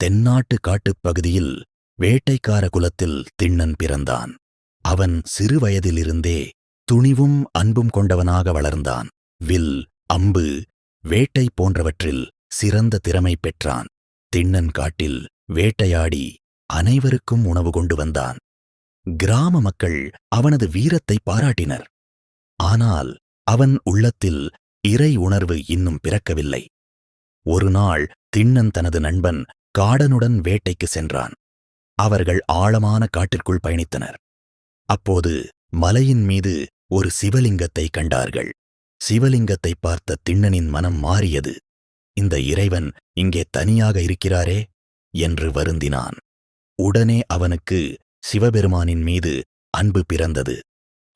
தென்னாட்டு காட்டுப் பகுதியில் வேட்டைக்கார குலத்தில் திண்ணன் பிறந்தான். அவன் சிறுவயதிலிருந்தே துணிவும் அன்பும் கொண்டவனாக வளர்ந்தான். வில், அம்பு, வேட்டை போன்றவற்றில் சிறந்த திறமை பெற்றான். திண்ணன் காட்டில் வேட்டையாடி அனைவருக்கும் உணவு கொண்டு வந்தான். கிராம மக்கள் அவனது வீரத்தை பாராட்டினர். ஆனால் அவன் உள்ளத்தில் இறை உணர்வு இன்னும் பிறக்கவில்லை. ஒருநாள் திண்ணன் தனது நண்பன் காடனுடன் வேட்டைக்கு சென்றான். அவர்கள் ஆழமான காட்டிற்குள் பயணித்தனர். அப்போது மலையின் மீது ஒரு சிவலிங்கத்தை கண்டார்கள். சிவலிங்கத்தை பார்த்த திண்ணனின் மனம் மாறியது. இந்த இறைவன் இங்கே தனியாக இருக்கிறாரே என்று வருந்தினான். உடனே அவனுக்கு சிவபெருமானின் மீது அன்பு பிறந்தது.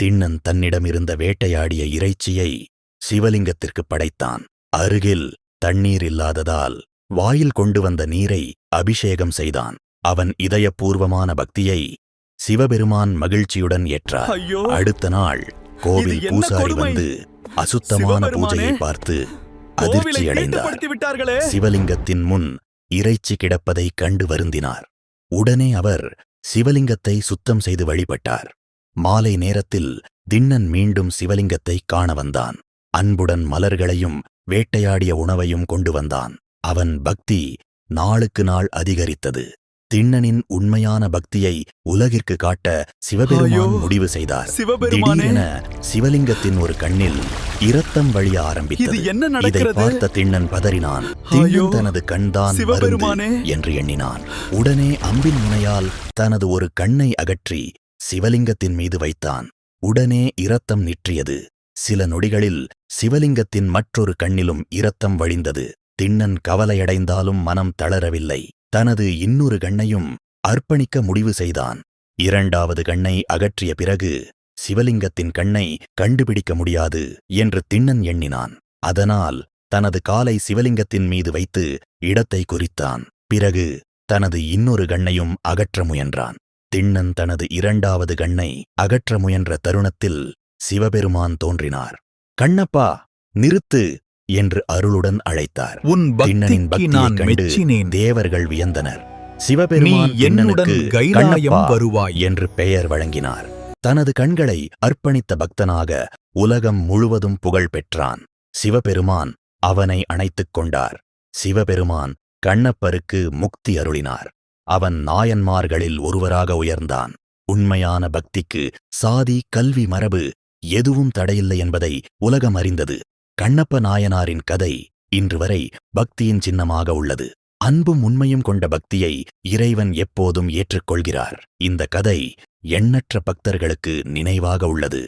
திண்ணன் தன்னிடமிருந்த வேட்டையாடிய இறைச்சியை சிவலிங்கத்திற்கு படைத்தான். அருகில் தண்ணீர் இல்லாததால் வாயில் கொண்டு வந்த நீரை அபிஷேகம் செய்தான். அவன் இதயபூர்வமான பக்தியை சிவபெருமான் மகிழ்ச்சியுடன் ஏற்றார். அடுத்த நாள் கோவில் பூசாரி வந்து அசுத்தமான பூஜையை பார்த்து அதிர்ச்சியடைந்தார். சிவலிங்கத்தின் முன் இறைச்சி கிடப்பதை கண்டு வருந்தினார். உடனே அவர் சிவலிங்கத்தை சுத்தம் செய்து வழிபட்டார். மாலை நேரத்தில் திண்ணன் மீண்டும் சிவலிங்கத்தை காண வந்தான். அன்புடன் மலர்களையும் வேட்டையாடிய உணவையும் கொண்டு வந்தான். அவன் பக்தி நாளுக்கு நாள் அதிகரித்தது. திண்ணனின் உண்மையான பக்தியை உலகிற்கு காட்ட சிவபெருமான் முடிவு செய்தார். திடீரென சிவலிங்கத்தின் ஒரு கண்ணில் இரத்தம் வழிய ஆரம்பித்தது. இதை பார்த்த திண்ணன் பதறினான். திண்ணன் தனது கண்தான் மருந்து என்று எண்ணினான். உடனே அம்பின் முனையால் தனது ஒரு கண்ணை அகற்றி சிவலிங்கத்தின் மீது வைத்தான். உடனே இரத்தம் நிற்றியது. சில நொடிகளில் சிவலிங்கத்தின் மற்றொரு கண்ணிலும் இரத்தம் வழிந்தது. திண்ணன் கவலையடைந்தாலும் மனம் தளரவில்லை. தனது இன்னொரு கண்ணையும் அர்ப்பணிக்க முடிவு செய்தான். இரண்டாவது கண்ணை அகற்றிய பிறகு சிவலிங்கத்தின் கண்ணை கண்டுபிடிக்க முடியாது என்று திண்ணன் எண்ணினான். அதனால் தனது காலை சிவலிங்கத்தின் மீது வைத்து இடத்தை குறித்தான். பிறகு தனது இன்னொரு கண்ணையும் அகற்ற முயன்றான். திண்ணன் தனது இரண்டாவது கண்ணை அகற்ற முயன்ற தருணத்தில் சிவபெருமான் தோன்றினார். கண்ணப்பா, நிறுத்து என்று அருளுடன் அழைத்தார். திண்ணனின் பக்தியைக் கண்டு தேவர்கள் வியந்தனர். சிவபெருமான் திண்ணனுக்கு கண்ணப்பா என்று பெயர் வழங்கினார். தனது கண்களை அர்ப்பணித்த பக்தனாக உலகம் முழுவதும் புகழ் பெற்றான். சிவபெருமான் அவனை அணைத்துக் கொண்டார். சிவபெருமான் கண்ணப்பருக்கு முக்தி அருளினார். அவன் நாயன்மார்களில் ஒருவராக உயர்ந்தான். உண்மையான பக்திக்கு சாதி, கல்வி, மரபு எதுவும் தடையில்லை என்பதை உலகம் அறிந்தது. கண்ணப்ப நாயனாரின் கதை இன்று வரை பக்தியின் சின்னமாக உள்ளது. அன்பும் உண்மையும் கொண்ட பக்தியை இறைவன் எப்போதும் ஏற்றுக்கொள்கிறார். இந்த கதை எண்ணற்ற பக்தர்களுக்கு நினைவாக உள்ளது.